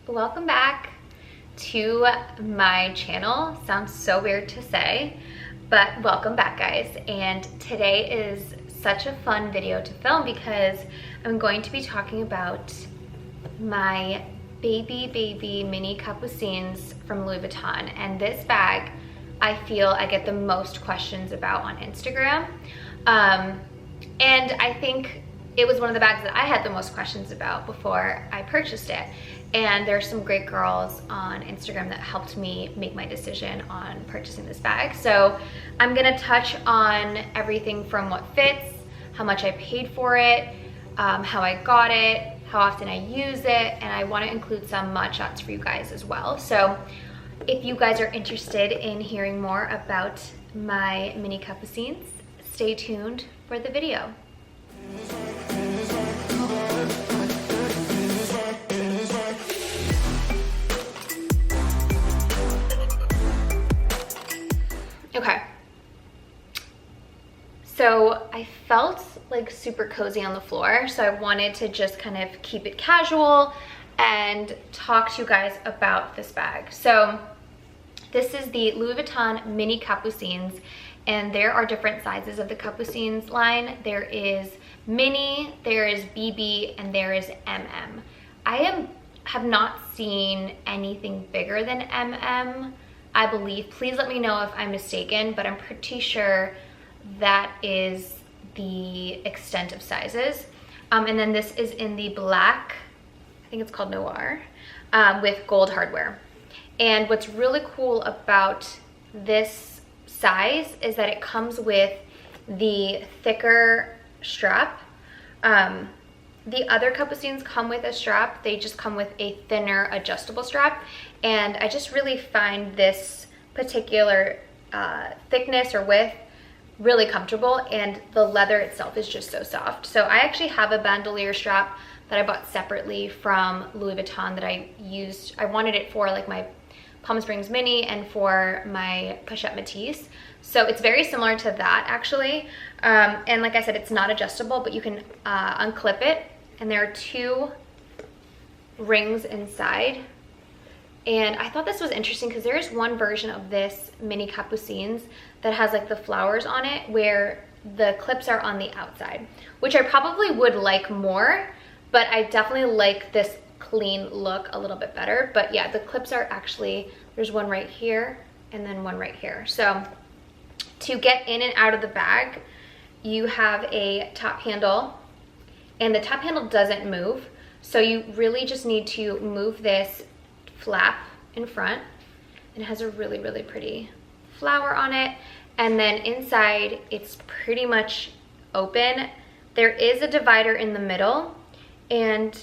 welcome back to my channel. Sounds so weird to say, but welcome back, guys. And today is such a fun video to film because I'm going to be talking about my baby mini Capucines from Louis Vuitton. And this bag, I feel I get the most questions about on Instagram. And I think it was one of the bags that I had the most questions about before I purchased it. And there's some great girls on Instagram that helped me make my decision on purchasing this bag. So I'm gonna touch on everything from what fits, how much I paid for it, how I got it, how often I use it, and I wanna include some mod shots for you guys as well. So if you guys are interested in hearing more about my mini Capucines, stay tuned for the video. Okay, so I felt like super cozy on the floor, so I wanted to just kind of keep it casual and talk to you guys about this bag. So this is the Louis Vuitton Mini Capucines, and there are different sizes of the Capucines line. There is mini, there is BB, and there is MM. I have not seen anything bigger than MM, I believe. Please let me know if I'm mistaken, but I'm pretty sure that is the extent of sizes. And then this is in the black, I think it's called Noir, with gold hardware. And what's really cool about this size is that it comes with the thicker strap. The other Capucines come with a strap, they just come with a thinner adjustable strap. And I just really find this particular thickness or width really comfortable, and the leather itself is just so soft. So I actually have a bandoulier strap that I bought separately from Louis Vuitton that I used. I wanted it for like my Palm Springs Mini and for my Pochette Matisse. So it's very similar to that actually. And like I said, it's not adjustable, but you can unclip it. And there are two rings inside. And I thought this was interesting because there is one version of this mini Capucines that has like the flowers on it where the clips are on the outside, which I probably would like more, but I definitely like this clean look a little bit better. But yeah, the clips are actually, there's one right here and then one right here. So to get in and out of the bag, you have a top handle, and the top handle doesn't move. So you really just need to move this flap in front. It has a really pretty flower on it. And then inside, it's pretty much open. There is a divider in the middle, and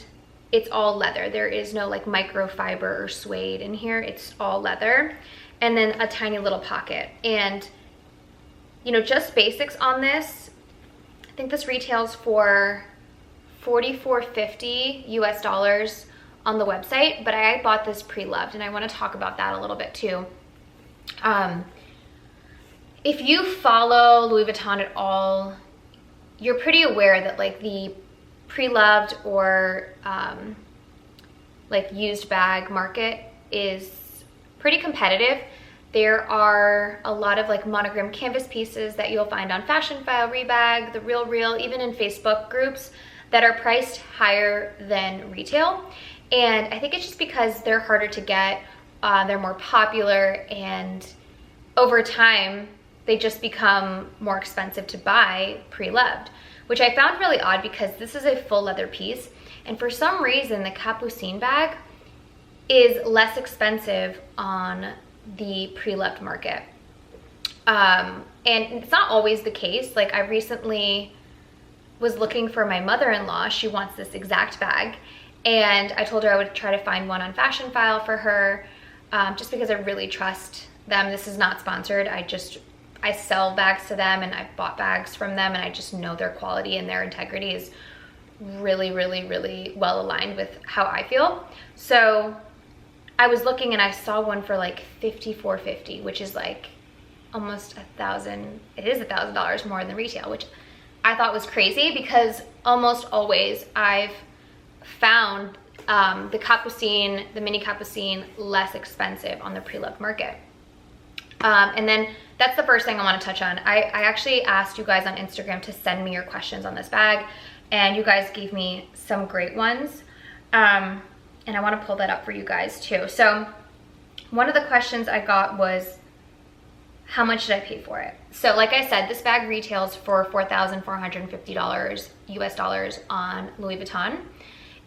it's all leather. There is no like microfiber or suede in here. It's all leather. And then a tiny little pocket. And you know, just basics on this, I think this retails for $44.50 US on the website, but I bought this pre-loved, and I want to talk about that a little bit too. If you follow Louis Vuitton at all, you're pretty aware that like the pre-loved or like used bag market is pretty competitive. There are a lot of like monogram canvas pieces that you'll find on Fashionphile, Rebag, The Real, even in Facebook groups that are priced higher than retail. And I think it's just because they're harder to get, they're more popular, and over time, they just become more expensive to buy pre-loved, which I found really odd because this is a full leather piece. And for some reason, the Capucine bag is less expensive on the pre-loved market. And it's not always the case. Like I recently was looking for my mother-in-law. She wants this exact bag. And I told her I would try to find one on Fashionphile for her, just because I really trust them. This is not sponsored. I sell bags to them, and I bought bags from them, and I just know their quality and their integrity is really well aligned with how I feel. So I was looking and I saw one for like $54.50, which is like almost $1,000. It is $1,000 more than retail, which I thought was crazy because almost always I've found the Capucine, the Mini Capucine, less expensive on the pre-loved market. And then that's the first thing I want to touch on. I actually asked you guys on Instagram to send me your questions on this bag, and you guys gave me some great ones. And I want to pull that up for you guys too. So one of the questions I got was, how much did I pay for it? So like I said, this bag retails for $4,450 US dollars on Louis Vuitton.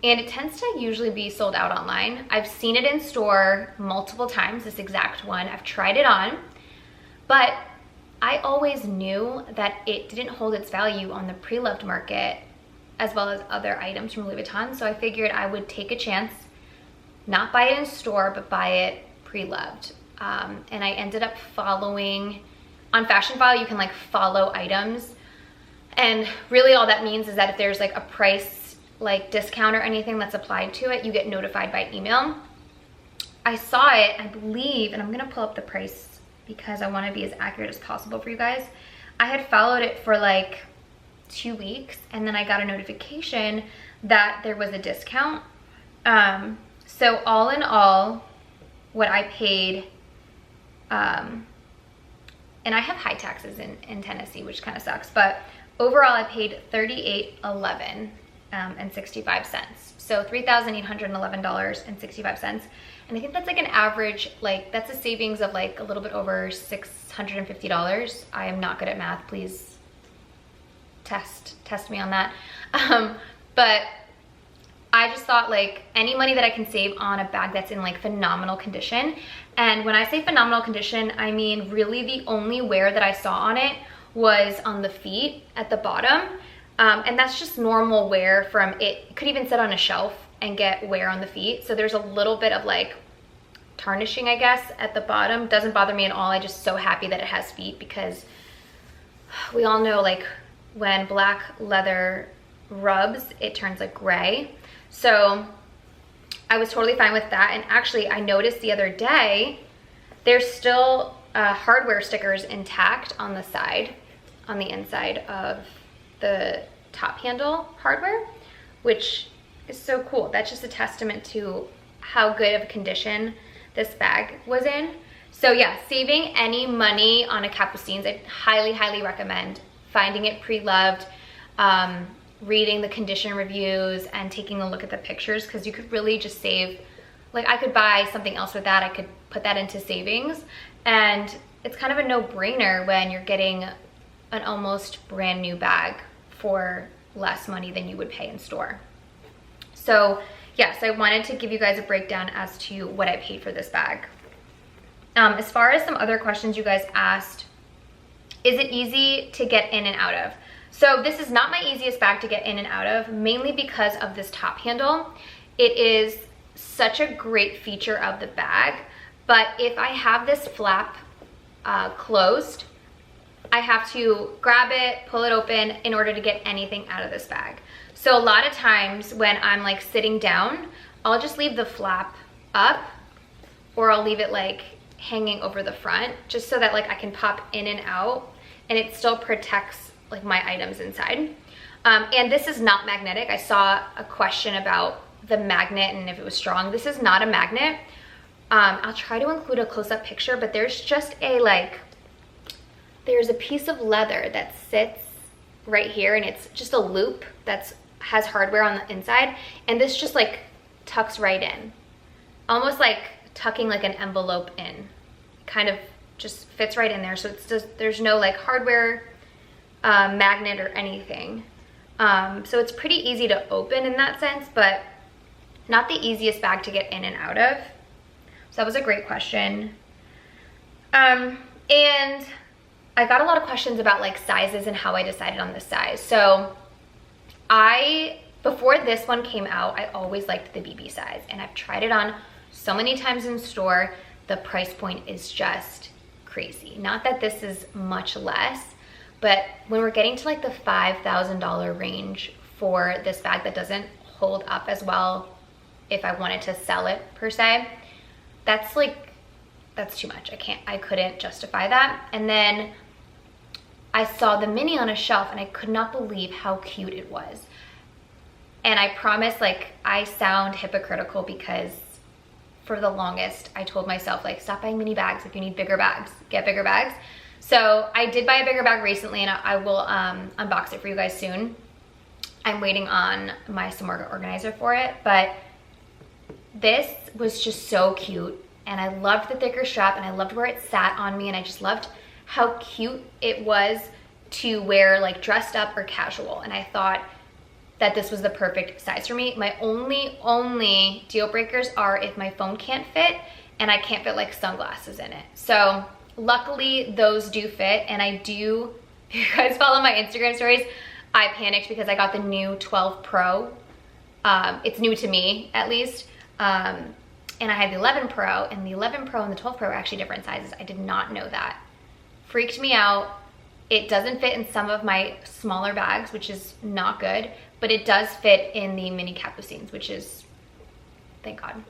And it tends to usually be sold out online. I've seen it in store multiple times, this exact one. I've tried it on, but I always knew that it didn't hold its value on the pre-loved market as well as other items from Louis Vuitton. So I figured I would take a chance, not buy it in store, but buy it pre-loved. And I ended up following, on fashionphile, you can like follow items. And really all that means is that if there's like a price like discount or anything that's applied to it, you get notified by email. I saw it, I believe, and I'm gonna pull up the price because I wanna be as accurate as possible for you guys. I had followed it for like 2 weeks, and then I got a notification that there was a discount. So all in all, what I paid, and I have high taxes in Tennessee, which kind of sucks, but overall I paid $38.11 and 65 cents. So $3,811.65. And I think that's like an average, like that's a savings of like a little bit over $650. I am not good at math, please test me on that. But I just thought like any money that I can save on a bag that's in like phenomenal condition. And when I say phenomenal condition, I mean really the only wear that I saw on it was on the feet at the bottom. And that's just normal wear from it. It could even sit on a shelf and get wear on the feet. So there's a little bit of like tarnishing, I guess, at the bottom. Doesn't bother me at all. I'm just so happy that it has feet, because we all know like when black leather rubs, it turns like gray. So I was totally fine with that. And actually I noticed the other day, there's still hardware stickers intact on the side, on the inside of the top handle hardware, which is so cool. That's just a testament to how good of a condition this bag was in. So yeah, saving any money on a Capucines, I highly, highly recommend finding it pre-loved, reading the condition reviews and taking a look at the pictures, because you could really just save, like I could buy something else with that. I could put that into savings, and it's kind of a no-brainer when you're getting an almost brand new bag for less money than you would pay in store. So yes, I wanted to give you guys a breakdown as to what I paid for this bag. As far as some other questions you guys asked, is it easy to get in and out of? So this is not my easiest bag to get in and out of, mainly because of this top handle. It is such a great feature of the bag, but if I have this flap closed, I have to grab it, pull it open in order to get anything out of this bag. So a lot of times when I'm like sitting down, I'll just leave the flap up, or I'll leave it like hanging over the front, just so that like I can pop in and out and it still protects like my items inside. And this is not magnetic. I saw a question about the magnet and if it was strong. This is not a magnet. I'll try to include a close-up picture, but there's just a like, there's a piece of leather that sits right here, and it's just a loop that has hardware on the inside, and this just like tucks right in, almost like tucking like an envelope in. Kind of just fits right in there, so it's just, there's no like hardware magnet or anything. So it's pretty easy to open in that sense, but not the easiest bag to get in and out of. So that was a great question. And I got a lot of questions about like sizes and how I decided on the size. So before this one came out, I always liked the BB size, and I've tried it on so many times in store. The price point is just crazy. Not that this is much less, but when we're getting to like the $5,000 range for this bag that doesn't hold up as well if I wanted to sell it per se, that's too much. I couldn't justify that. And then I saw the mini on a shelf and I could not believe how cute it was. And I promise, like, I sound hypocritical because for the longest I told myself, like, stop buying mini bags. If you need bigger bags, get bigger bags. So I did buy a bigger bag recently, and I will unbox it for you guys soon. I'm waiting on my Samorga organizer for it, but this was just so cute, and I loved the thicker strap, and I loved where it sat on me, and I just loved how cute it was to wear like dressed up or casual. And I thought that this was the perfect size for me. My only deal breakers are if my phone can't fit and I can't fit like sunglasses in it. So luckily those do fit, and I do, if you guys follow my Instagram stories, I panicked because I got the new 12 Pro. It's new to me, at least. And I had the 11 Pro, and the 11 Pro and the 12 Pro are actually different sizes. I did not know that. Freaked me out. It doesn't fit in some of my smaller bags, which is not good, but it does fit in the Mini Capucines, which is, thank God.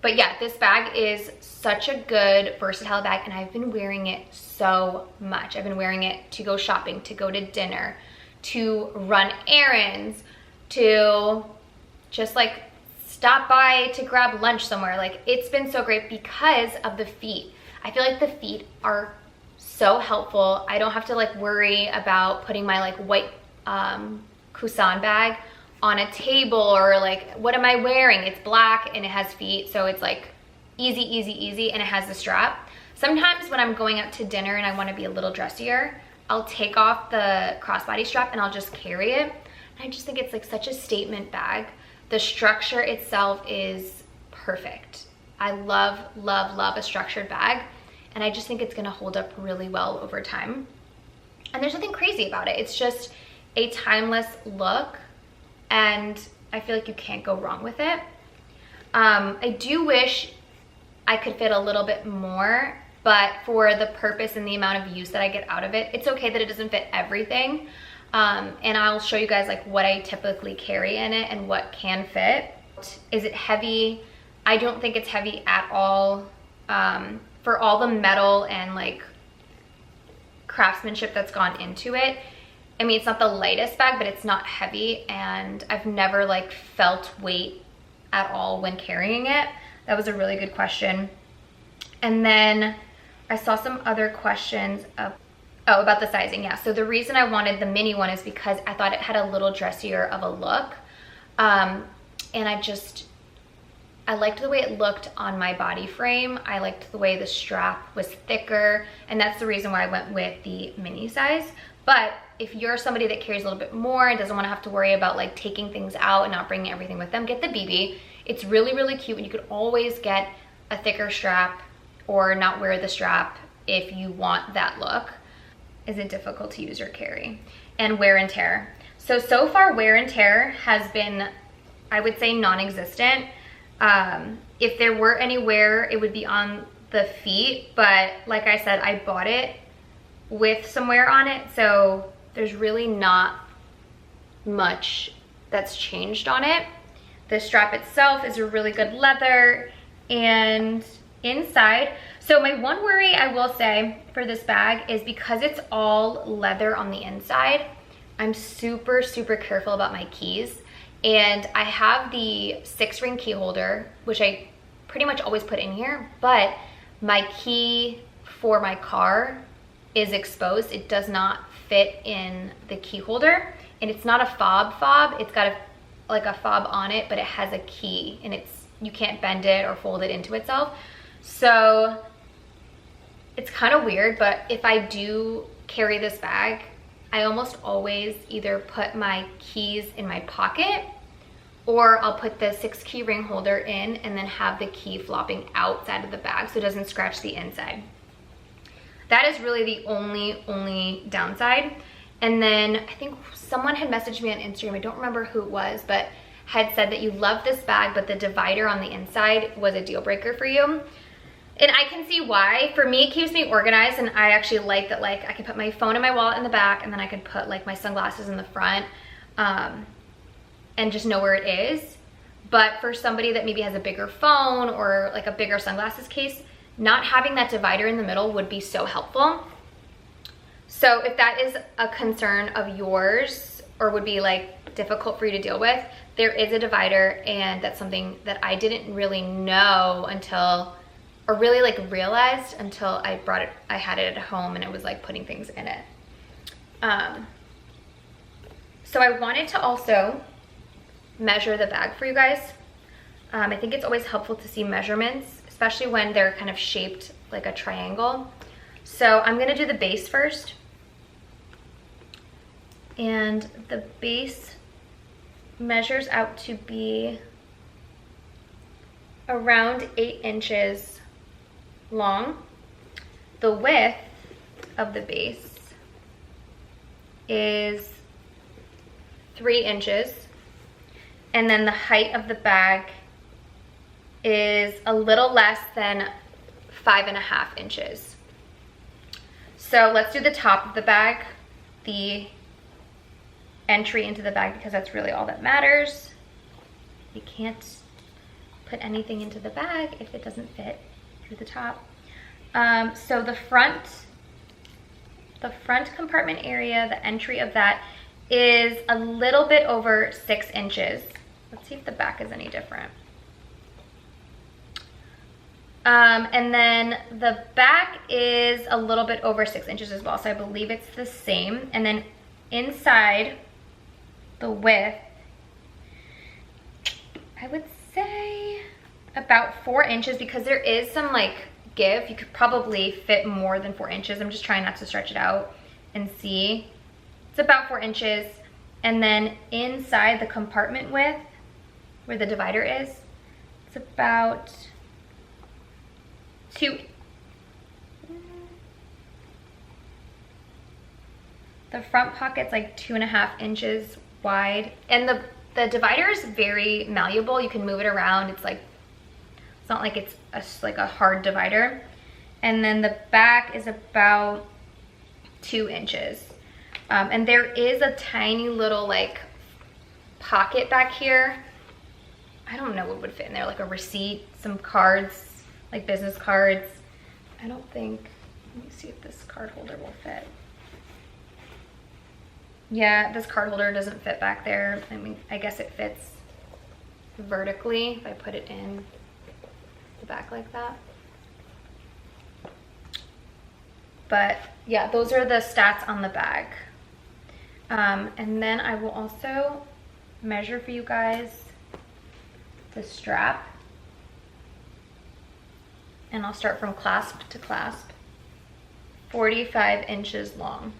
But yeah, this bag is such a good versatile bag, and I've been wearing it so much. I've been wearing it to go shopping, to go to dinner, to run errands, to just like stop by to grab lunch somewhere. Like, it's been so great because of the feet. I feel like the feet are so helpful. I don't have to like worry about putting my like white Coussin bag on a table, or like, what am I wearing? It's black and it has feet, so it's like easy, and it has the strap. Sometimes when I'm going out to dinner and I want to be a little dressier, I'll take off the crossbody strap and I'll just carry it. And I just think it's like such a statement bag. The structure itself is perfect. I love a structured bag, and I just think it's gonna hold up really well over time. And there's nothing crazy about it. It's just a timeless look, and I feel like you can't go wrong with it. I do wish I could fit a little bit more, but for the purpose and the amount of use that I get out of it, it's okay that it doesn't fit everything. And I'll show you guys like what I typically carry in it and what can fit. Is it heavy? I don't think it's heavy at all. For all the metal and like craftsmanship that's gone into it, I mean, it's not the lightest bag, but it's not heavy, and I've never like felt weight at all when carrying it. That was a really good question. And then I saw some other questions about the sizing. Yeah, so the reason I wanted the mini one is because I thought it had a little dressier of a look. And I liked the way it looked on my body frame. I liked the way the strap was thicker, and that's the reason why I went with the mini size. But if you're somebody that carries a little bit more and doesn't want to have to worry about like taking things out and not bringing everything with them, get the BB. It's really cute, and you could always get a thicker strap or not wear the strap if you want that look. Is it difficult to use or carry? And wear and tear. So far wear and tear has been, I would say, non-existent. If there were any wear, it would be on the feet, but like I said, I bought it with some wear on it, so there's really not much that's changed on it. The strap itself is a really good leather, and inside, so my one worry I will say for this bag is because it's all leather on the inside, I'm super careful about my keys. And I have the 6-ring key holder, which I pretty much always put in here, but my key for my car is exposed. It does not fit in the key holder, and it's not a fob. It's got like a fob on it, but it has a key, and you can't bend it or fold it into itself. So it's kind of weird, but if I do carry this bag, I almost always either put my keys in my pocket, or I'll put the 6-key ring holder in and then have the key flopping outside of the bag so it doesn't scratch the inside. That is really the only downside. And then I think someone had messaged me on Instagram, I don't remember who it was, but had said that you love this bag, but the divider on the inside was a deal breaker for you. And I can see why. For me, it keeps me organized, and I actually like that, like, I can put my phone and my wallet in the back, and then I can put like my sunglasses in the front, and just know where it is. But for somebody that maybe has a bigger phone or like a bigger sunglasses case, not having that divider in the middle would be so helpful. So if that is a concern of yours, or would be like difficult for you to deal with, there is a divider, and that's something that I didn't really know until, or really like realized until I had it at home and it was like putting things in it. So I wanted to also measure the bag for you guys. I think it's always helpful to see measurements, especially when they're kind of shaped like a triangle. So I'm gonna do the base first. And the base measures out to be around 8 inches long. The width of the base is 3 inches. And then the height of the bag is a little less than 5.5 inches. So let's do the top of the bag, the entry into the bag, because that's really all that matters. You can't put anything into the bag if it doesn't fit through the top. So the front compartment area, the entry of that is a little bit over 6 inches. Let's see if the back is any different. And then the back is a little bit over 6 inches as well, so I believe it's the same. And then inside the width, I would say about 4 inches, because there is some like give. You could probably fit more than 4 inches. I'm just trying not to stretch it out and see. It's about 4 inches. And then inside the compartment width, where the divider is, it's about 2. The front pocket's like 2.5 inches wide. And the divider is very malleable. You can move it around. It's not like it's like a hard divider. And then the back is about 2 inches. And there is a tiny little like pocket back here. I don't know what would fit in there, like a receipt, some cards, like business cards. I don't think, let me see if this card holder will fit. Yeah, this card holder doesn't fit back there. I mean, I guess it fits vertically if I put it in the back like that. But yeah, those are the stats on the bag. And then I will also measure for you guys the strap. And I'll start from clasp to clasp. 45 inches long.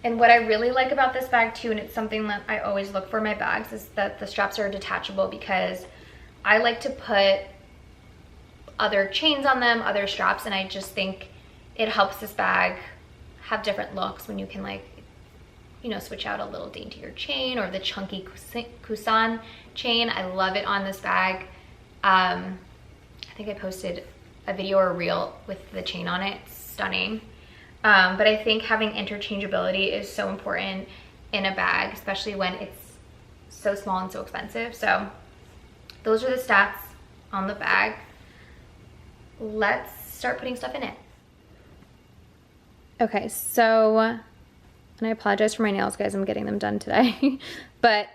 And what I really like about this bag too, and it's something that I always look for in my bags, is that the straps are detachable, because I like to put other chains on them, other straps, and I just think it helps this bag have different looks when you can, like, you know, switch out a little daintier chain or the chunky Coussin chain. I love it on this bag. I think I posted a video or a reel with the chain on it. It's stunning. But I think having interchangeability is so important in a bag, especially when it's so small and so expensive. So those are the stats on the bag. Let's start putting stuff in it. Okay, so, and I apologize for my nails, guys. I'm getting them done today. But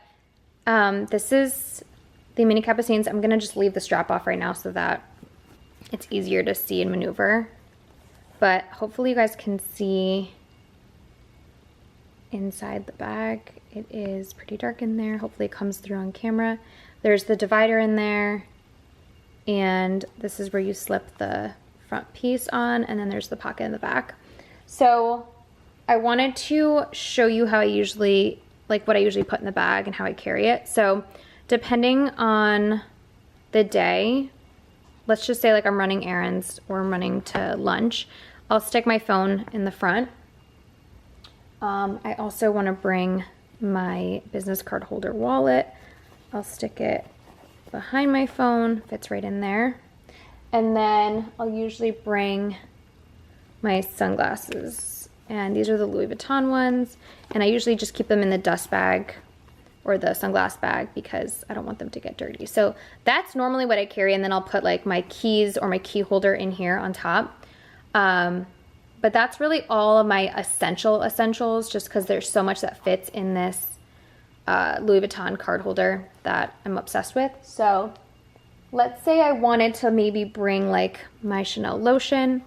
this is the Mini Capucines. I'm gonna just leave the strap off right now so that it's easier to see and maneuver. But hopefully you guys can see inside the bag. It is pretty dark in there. Hopefully it comes through on camera. There's the divider in there. And this is where you slip the front piece on, and then there's the pocket in the back. So I wanted to show you how I usually, like what I usually put in the bag and how I carry it. So depending on the day, let's just say like I'm running errands or I'm running to lunch, I'll stick my phone in the front. I also want to bring my business card holder wallet. I'll stick it behind my phone, fits right in there. And then I'll usually bring my sunglasses. And these are the Louis Vuitton ones. And I usually just keep them in the dust bag or the sunglass bag because I don't want them to get dirty. So that's normally what I carry. And then I'll put like my keys or my key holder in here on top. But that's really all of my essentials, just because there's so much that fits in this Louis Vuitton card holder that I'm obsessed with. So let's say I wanted to maybe bring like my Chanel lotion.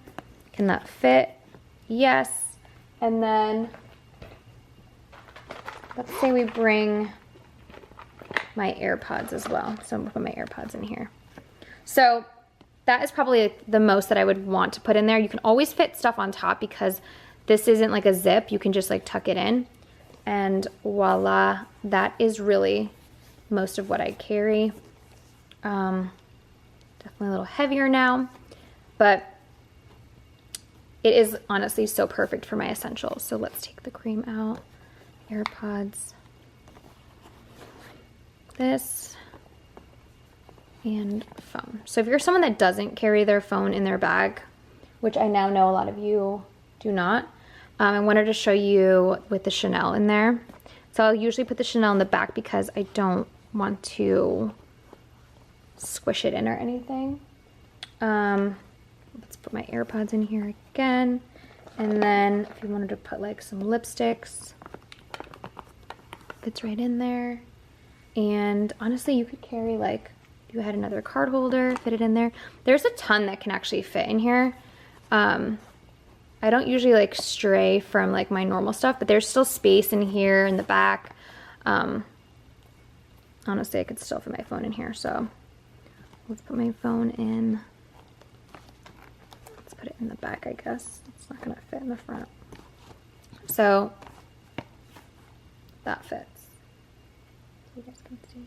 Can that fit? Yes. And then let's say we bring my AirPods as well. So I'm gonna put my AirPods in here. So that is probably the most that I would want to put in there. You can always fit stuff on top because this isn't like a zip. You can just like tuck it in, and voila, that is really most of what I carry. Definitely a little heavier now, but it is honestly so perfect for my essentials. So let's take the cream out, AirPods, this, and phone. So if you're someone that doesn't carry their phone in their bag, which I now know a lot of you do not, I wanted to show you with the Chanel in there. So I'll usually put the Chanel in the back because I don't want to squish it in or anything. Let's put my AirPods in here again. And then if you wanted to put like some lipsticks, fits right in there. And honestly, you could carry like, if you had another card holder, fit it in there. There's a ton that can actually fit in here. I don't usually like stray from like my normal stuff, but there's still space in here in the back. Honestly, I could still fit my phone in here. So let's put my phone in. Let's put it in the back, I guess. It's not gonna fit in the front. So that fits. So you guys can see.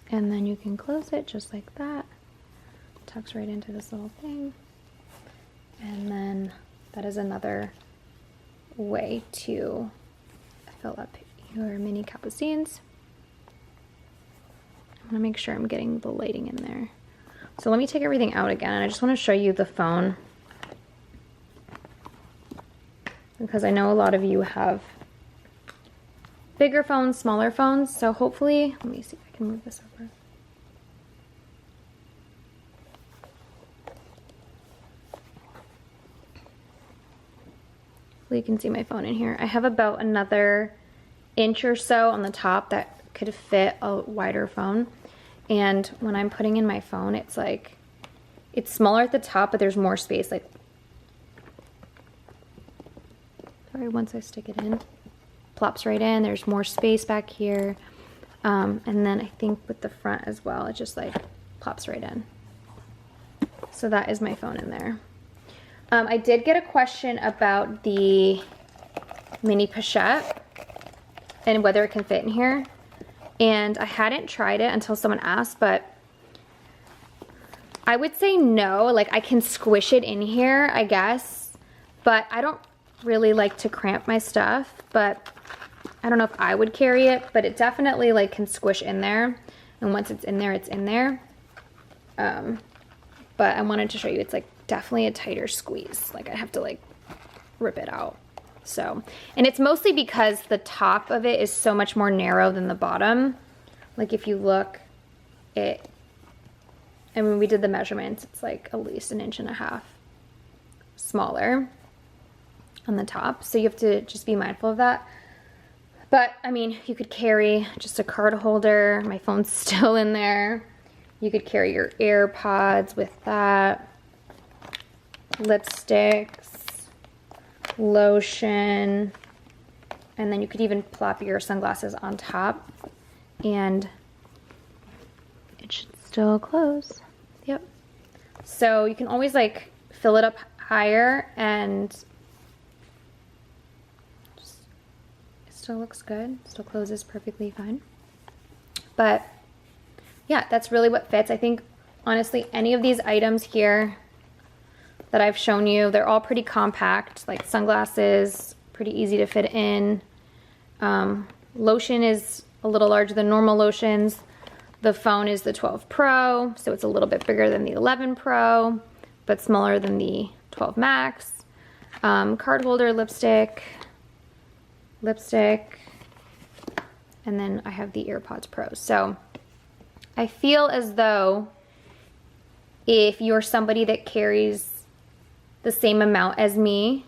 And then you can close it just like that. Tucks right into this little thing. And then that is another way to fill up your mini capucines. I want to make sure I'm getting the lighting in there. So let me take everything out again. I just want to show you the phone, because I know a lot of you have bigger phones, smaller phones. So hopefully, let me see if I can move this over. Hopefully you can see my phone in here. I have about another inch or so on the top that could fit a wider phone. And when I'm putting in my phone, it's like, it's smaller at the top, but there's more space. Like, sorry, once I stick it in, plops right in. There's more space back here. And then I think with the front as well, it just like plops right in. So that is my phone in there. I did get a question about the mini pochette and whether it can fit in here. And I hadn't tried it until someone asked, but I would say no. Like, I can squish it in here, I guess, but I don't really like to cramp my stuff. But I don't know if I would carry it, but it definitely like can squish in there. And once it's in there, it's in there. But I wanted to show you, it's like definitely a tighter squeeze. Like, I have to like rip it out. So, and it's mostly because the top of it is so much more narrow than the bottom. Like, if you look, and when we did the measurements, it's like at least 1.5 inches smaller on the top. So you have to just be mindful of that. But I mean, you could carry just a card holder. My phone's still in there. You could carry your AirPods with that. Lipsticks, lotion, and then you could even plop your sunglasses on top and it should still close. Yep. So you can always like fill it up higher and just, it still looks good, still closes perfectly fine. But yeah, that's really what fits. I think honestly any of these items here that I've shown you, they're all pretty compact. Like sunglasses, pretty easy to fit in. Lotion is a little larger than normal lotions. The phone is the 12 Pro, so it's a little bit bigger than the 11 Pro, but smaller than the 12 Max. Card holder, lipstick, and then I have the AirPods Pro. So I feel as though If you're somebody that carries the same amount as me,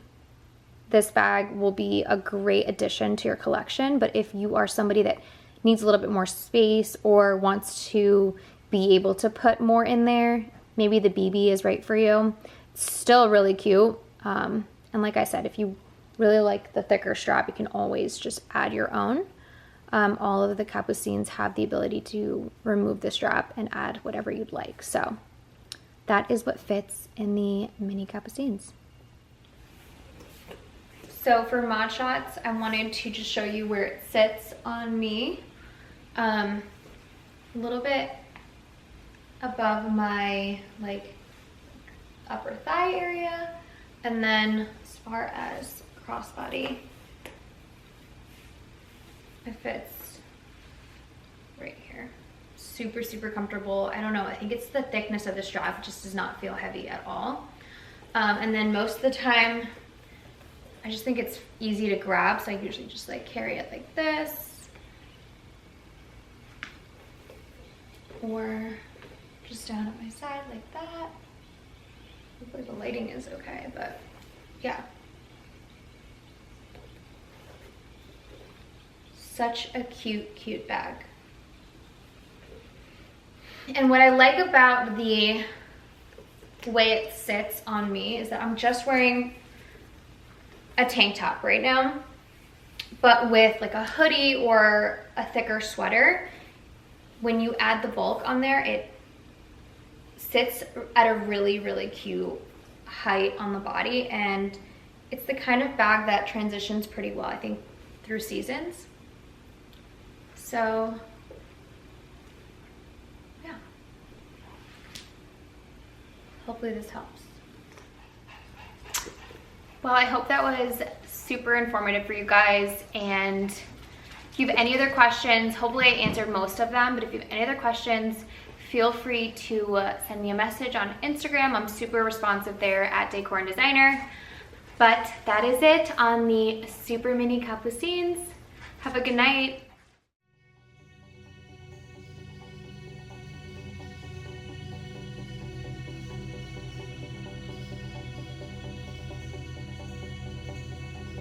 this bag will be a great addition to your collection. But if you are somebody that needs a little bit more space or wants to be able to put more in there, maybe the BB is right for you. It's still really cute. And like I said, if you really like the thicker strap, you can always just add your own. All of the Capucines have the ability to remove the strap and add whatever you'd like. So that is what fits in the Mini Capucines. So for mod shots, I wanted to just show you where it sits on me. A little bit above my like upper thigh area, and then as far as crossbody, it fits right here. Super, super comfortable. I don't know, I think it's the thickness of the strap. It just does not feel heavy at all. And then most of the time, I just think it's easy to grab, so I usually just like carry it like this, or just down at my side like that. Hopefully the lighting is okay, but yeah. Such a cute, cute bag. And what I like about the way it sits on me is that I'm just wearing a tank top right now, but with like a hoodie or a thicker sweater, when you add the bulk on there, it sits at a really, really cute height on the body, and it's the kind of bag that transitions pretty well, I think, through seasons. So yeah, hopefully this helps. Well, I hope that was super informative for you guys, and if you have any other questions, hopefully I answered most of them, but if you have any other questions, feel free to send me a message on Instagram. I'm super responsive there at Decor and Designer. But that is it on the Super Mini Capucines. Have a good night.